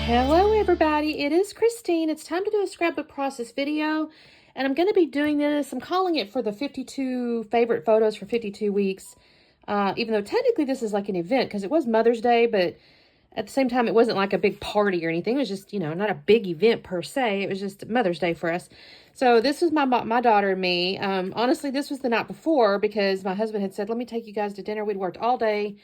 Hello everybody, it is Christine. It's time to do a scrapbook process video, and I'm going to be doing this. I'm calling it for the 52 favorite photos for 52 weeks, even though technically this is like an event because it was Mother's Day, but at the same time it wasn't like a big party or anything. It was just, not a big event per se. It was just Mother's Day for us. So this was my daughter and me. Honestly, this was the night before because my husband had said, let me take you guys to dinner. We'd worked all day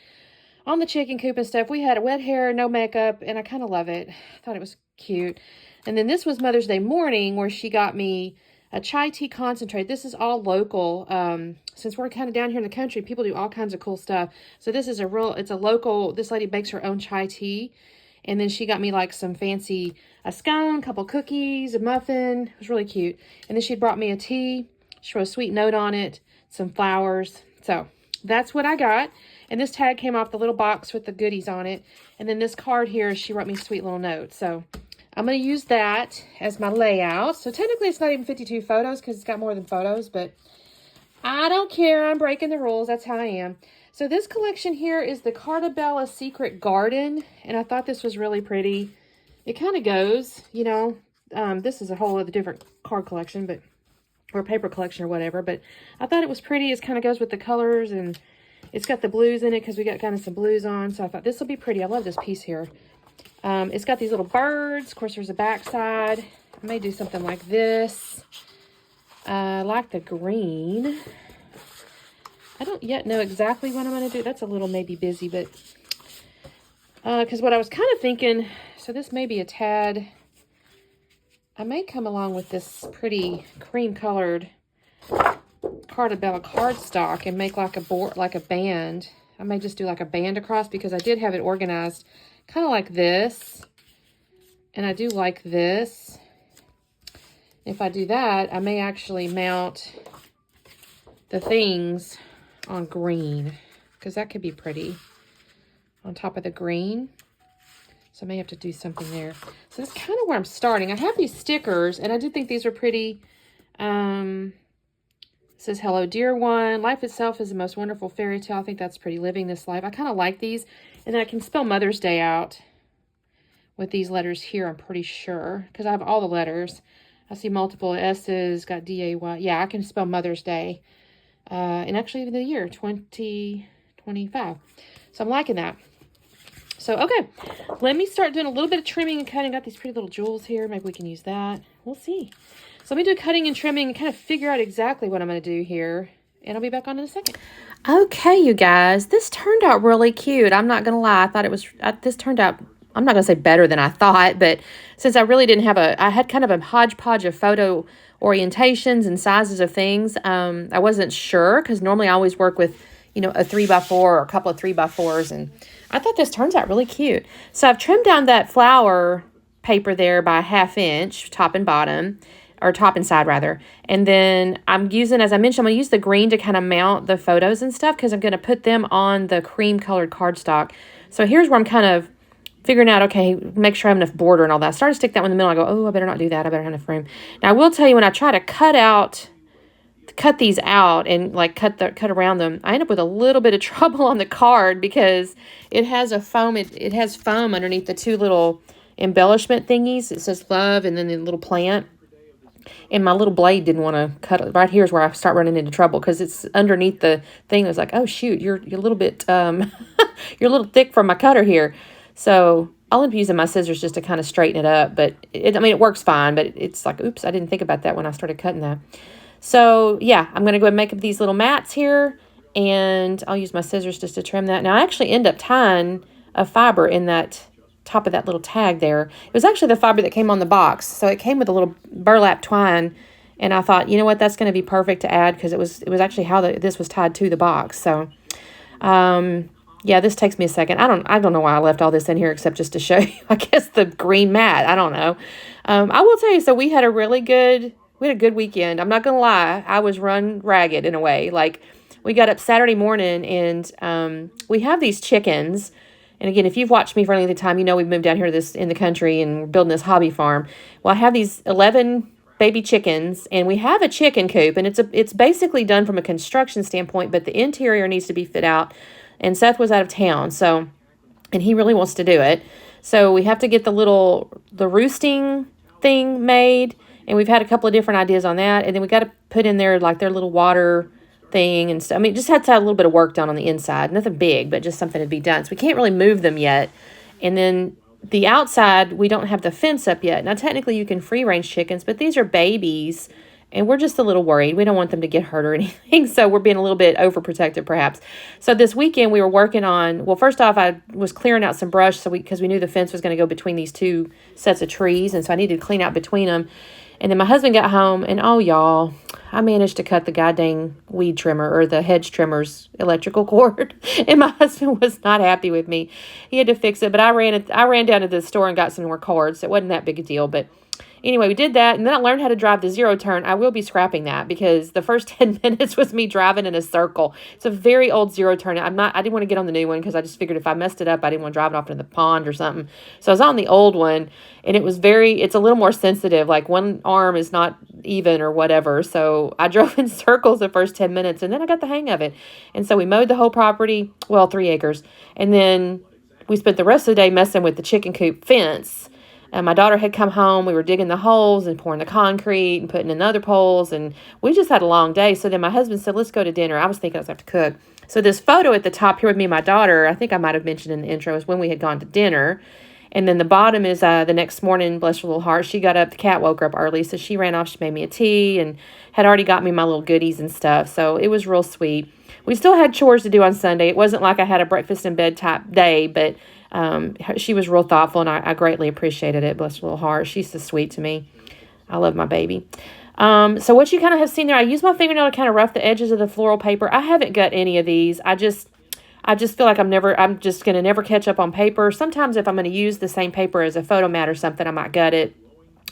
on the chicken coop and stuff. We had wet hair, no makeup, and I kind of love it. I thought it was cute. And then this was Mother's Day morning where she got me a chai tea concentrate. This is all local. Since we're kind of down here in the country, people do all kinds of cool stuff. So this is it's a local, this lady makes her own chai tea. And then she got me like some fancy, a scone, a couple cookies, a muffin. It was really cute. And then she brought me a tea. She wrote a sweet note on it, some flowers. So that's what I got. And this tag came off the little box with the goodies on it. And then this card here, she wrote me a sweet little note. So I'm going to use that as my layout. So technically it's not even 52 photos because it's got more than photos, but I don't care. I'm breaking the rules. That's how I am. So this collection here is the Cartabella Secret Garden. And I thought this was really pretty. It kind of goes, this is a whole other different card collection, but or paper collection or whatever. But I thought it was pretty. It kind of goes with the colors, and it's got the blues in it because we got kind of some blues on. So I thought this will be pretty. I love this piece here. It's got these little birds. Of course, there's a back side. I may do something like this. I like the green. I don't yet know exactly what I'm going to do. That's a little maybe busy, but because what I was kind of thinking, so this may be a tad, I may come along with this pretty cream colored Cartabella cardstock and make like a board, like a band. I may just do like a band across because I did have it organized kind of like this. And I do like this. If I do that, I may actually mount the things on green because that could be pretty on top of the green. So I may have to do something there. So that's kind of where I'm starting. I have these stickers and I do think these are pretty. It says, hello, dear one. Life itself is the most wonderful fairy tale. I think that's pretty. Living this life. I kind of like these. And then I can spell Mother's Day out with these letters here, I'm pretty sure. Because I have all the letters. I see multiple S's, got D-A-Y. Yeah, I can spell Mother's Day. And actually even the year, 2025. So I'm liking that. So, okay. Let me start doing a little bit of trimming and cutting. Got these pretty little jewels here. Maybe we can use that. We'll see. So let me do cutting and trimming and kind of figure out exactly what I'm going to do here. And I'll be back on in a second. Okay, you guys. This turned out really cute. I'm not going to lie. I thought it was, this turned out, I'm not going to say better than I thought. But since I really didn't have I had kind of a hodgepodge of photo orientations and sizes of things. I wasn't sure because normally I always work with, a 3x4 or a couple of 3x4s. And I thought this turns out really cute. So I've trimmed down that flower paper there by 1/2 inch, top and bottom. Or top and side rather. And then I'm using, as I mentioned, I'm going to use the green to kind of mount the photos and stuff because I'm going to put them on the cream colored cardstock. So here's where I'm kind of figuring out, okay, make sure I have enough border and all that. I started to stick that one in the middle. I go, oh, I better not do that. I better have enough room. Now I will tell you, when I try to cut these out and like cut around them, I end up with a little bit of trouble on the card because it has a foam, it has foam underneath the two little embellishment thingies. It says love and then the little plant. And my little blade didn't want to cut it. Right here is where I start running into trouble because it's underneath the thing. It's like, oh shoot, you're a little bit you're a little thick for my cutter here. So I'll end up using my scissors just to kind of straighten it up. But it works fine. But it's like, oops, I didn't think about that when I started cutting that. So yeah, I'm gonna go ahead and make up these little mats here, and I'll use my scissors just to trim that. Now I actually end up tying a fiber in that top of that little tag there. It was actually the fiber that came on the box. So it came with a little burlap twine. And I thought, you know what, that's going to be perfect to add because it was actually how this was tied to the box. So, yeah, this takes me a second. I don't know why I left all this in here except just to show you, I guess, the green mat. I don't know. I will tell you, so we had a good weekend. I'm not going to lie. I was run ragged in a way. Like, we got up Saturday morning and we have these chickens. And again, if you've watched me for any time, you know we've moved down here in the country and we're building this hobby farm. Well, I have these 11 baby chickens, and we have a chicken coop, and it's basically done from a construction standpoint, but the interior needs to be fit out. And Seth was out of town, and he really wants to do it. So we have to get the roosting thing made. And we've had a couple of different ideas on that. And then we got to put in there like their little water thing and stuff. I mean, just had to have a little bit of work done on the inside. Nothing big, but just something to be done. So we can't really move them yet. And then the outside, we don't have the fence up yet. Now, technically, you can free-range chickens, but these are babies, and we're just a little worried. We don't want them to get hurt or anything, so we're being a little bit overprotective, perhaps. So this weekend, we were working on, well, first off, I was clearing out some brush because we knew the fence was going to go between these two sets of trees, and so I needed to clean out between them. And then my husband got home, and oh, y'all, I managed to cut the goddamn weed trimmer or the hedge trimmer's electrical cord. And my husband was not happy with me. He had to fix it, but I ran down to the store and got some more cords. So it wasn't that big a deal, but anyway, we did that, and then I learned how to drive the zero turn. I will be scrapping that because the first 10 minutes was me driving in a circle. It's a very old zero turn. I didn't want to get on the new one because I just figured if I messed it up, I didn't want to drive it off into the pond or something. So I was on the old one, and it's a little more sensitive. Like one arm is not even or whatever. So I drove in circles the first 10 minutes, and then I got the hang of it. And so we mowed the whole property, well, 3 acres. And then we spent the rest of the day messing with the chicken coop fence. And my daughter had come home. We were digging the holes and pouring the concrete and putting in the other poles. And we just had a long day. So then my husband said, let's go to dinner. I was thinking I was going to have to cook. So this photo at the top here with me and my daughter, I think I might have mentioned in the intro, is when we had gone to dinner. And then the bottom is the next morning, bless her little heart. She got up, the cat woke her up early. So she ran off. She made me a tea and had already got me my little goodies and stuff. So it was real sweet. We still had chores to do on Sunday. It wasn't like I had a breakfast in bed type day, but she was real thoughtful, and I greatly appreciated it. Bless her little heart. She's so sweet to me. I love my baby. So what you kind of have seen there, I use my fingernail to kind of rough the edges of the floral paper. I haven't got any of these. I just feel like I'm just going to never catch up on paper. Sometimes if I'm going to use the same paper as a photo mat or something, I might gut it.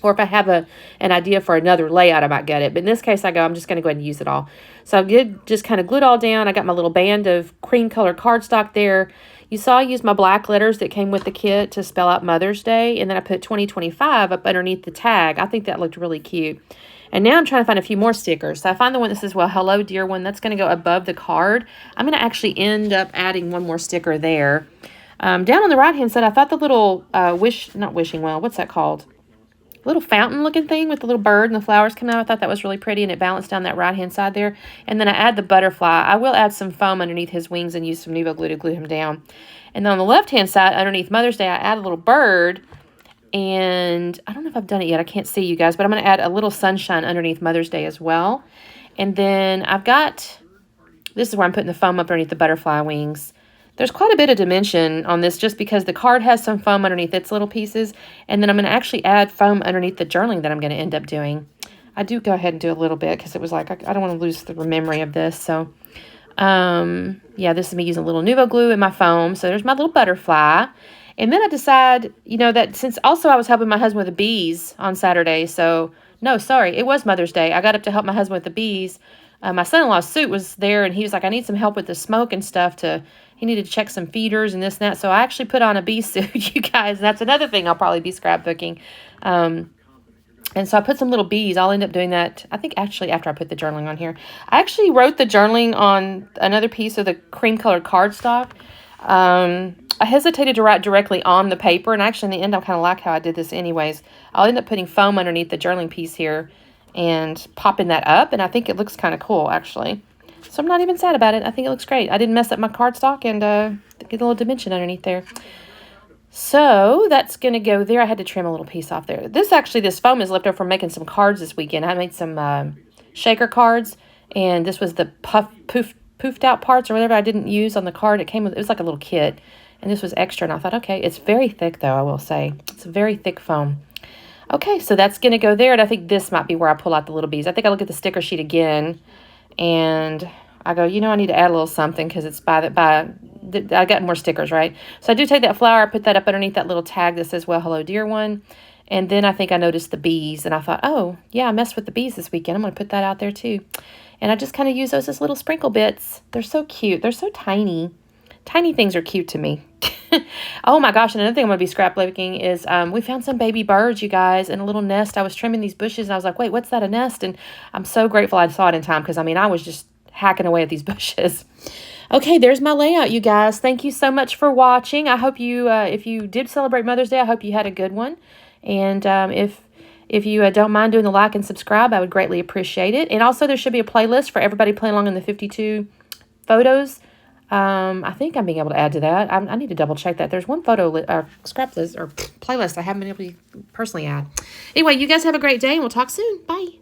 Or if I have an idea for another layout, I might gut it. But in this case, I'm just going to go ahead and use it all. So I just kind of glued all down. I got my little band of cream colored cardstock there. You saw I used my black letters that came with the kit to spell out Mother's Day. And then I put 2025 up underneath the tag. I think that looked really cute. And now I'm trying to find a few more stickers. So I find the one that says, well, hello, dear one. That's going to go above the card. I'm going to actually end up adding one more sticker there. Down on the right-hand side, I thought the little not wishing well, what's that called? Little fountain looking thing with the little bird and the flowers coming out. I thought that was really pretty, and it balanced down that right hand side there. And then I add the butterfly. I will add some foam underneath his wings and use some Nuvo glue to glue him down. And then on the left hand side, underneath Mother's Day, I add a little bird. And I don't know if I've done it yet. I can't see you guys, but I'm going to add a little sunshine underneath Mother's Day as well. And then this is where I'm putting the foam up underneath the butterfly wings. There's quite a bit of dimension on this just because the card has some foam underneath its little pieces. And then I'm going to actually add foam underneath the journaling that I'm going to end up doing. I do go ahead and do a little bit because it was like, I don't want to lose the memory of this. So, yeah, this is me using a little Nuvo glue and my foam. So there's my little butterfly. And then I decide, that since also I was helping my husband with the bees on Saturday. So, no, sorry, it was Mother's Day. I got up to help my husband with the bees. My son-in-law's suit was there, and he was like, I need some help with the smoke and stuff he needed to check some feeders and this and that. So I actually put on a bee suit, you guys. That's another thing I'll probably be scrapbooking. And so I put some little bees. I'll end up doing that, I think, actually, after I put the journaling on here. I actually wrote the journaling on another piece of the cream-colored cardstock. I hesitated to write directly on the paper, and actually, in the end, I kind of like how I did this anyways. I'll end up putting foam underneath the journaling piece here and popping that up, and I think it looks kind of cool, actually. So I'm not even sad about it. I think it looks great. I didn't mess up my cardstock and get a little dimension underneath there. So that's going to go there. I had to trim a little piece off there. This foam is left over from making some cards this weekend. I made some shaker cards, and this was the poofed out parts or whatever I didn't use on the card. It was like a little kit, and this was extra, and I thought, okay, it's very thick though, I will say. It's a very thick foam. Okay, so that's going to go there, and I think this might be where I pull out the little bees. I think I look at the sticker sheet again, and I go, I need to add a little something because it's I got more stickers, right? So I do take that flower, put that up underneath that little tag that says, well, hello, dear one. And then I think I noticed the bees, and I thought, oh, yeah, I messed with the bees this weekend. I'm going to put that out there too. And I just kind of use those as little sprinkle bits. They're so cute. They're so tiny. Tiny things are cute to me. Oh my gosh, and another thing I'm going to be scrapbooking is we found some baby birds, you guys, in a little nest. I was trimming these bushes, and I was like, wait, what's that, a nest? And I'm so grateful I saw it in time because, I was just hacking away at these bushes. Okay, there's my layout, you guys. Thank you so much for watching. I hope you, if you did celebrate Mother's Day, I hope you had a good one. And if you don't mind doing the like and subscribe, I would greatly appreciate it. And also, there should be a playlist for everybody playing along in the 52 photos. I think I'm being able to add to that. I need to double check that. There's one photo scrap list or playlist I haven't been able to personally add. Anyway, you guys have a great day, and we'll talk soon. Bye.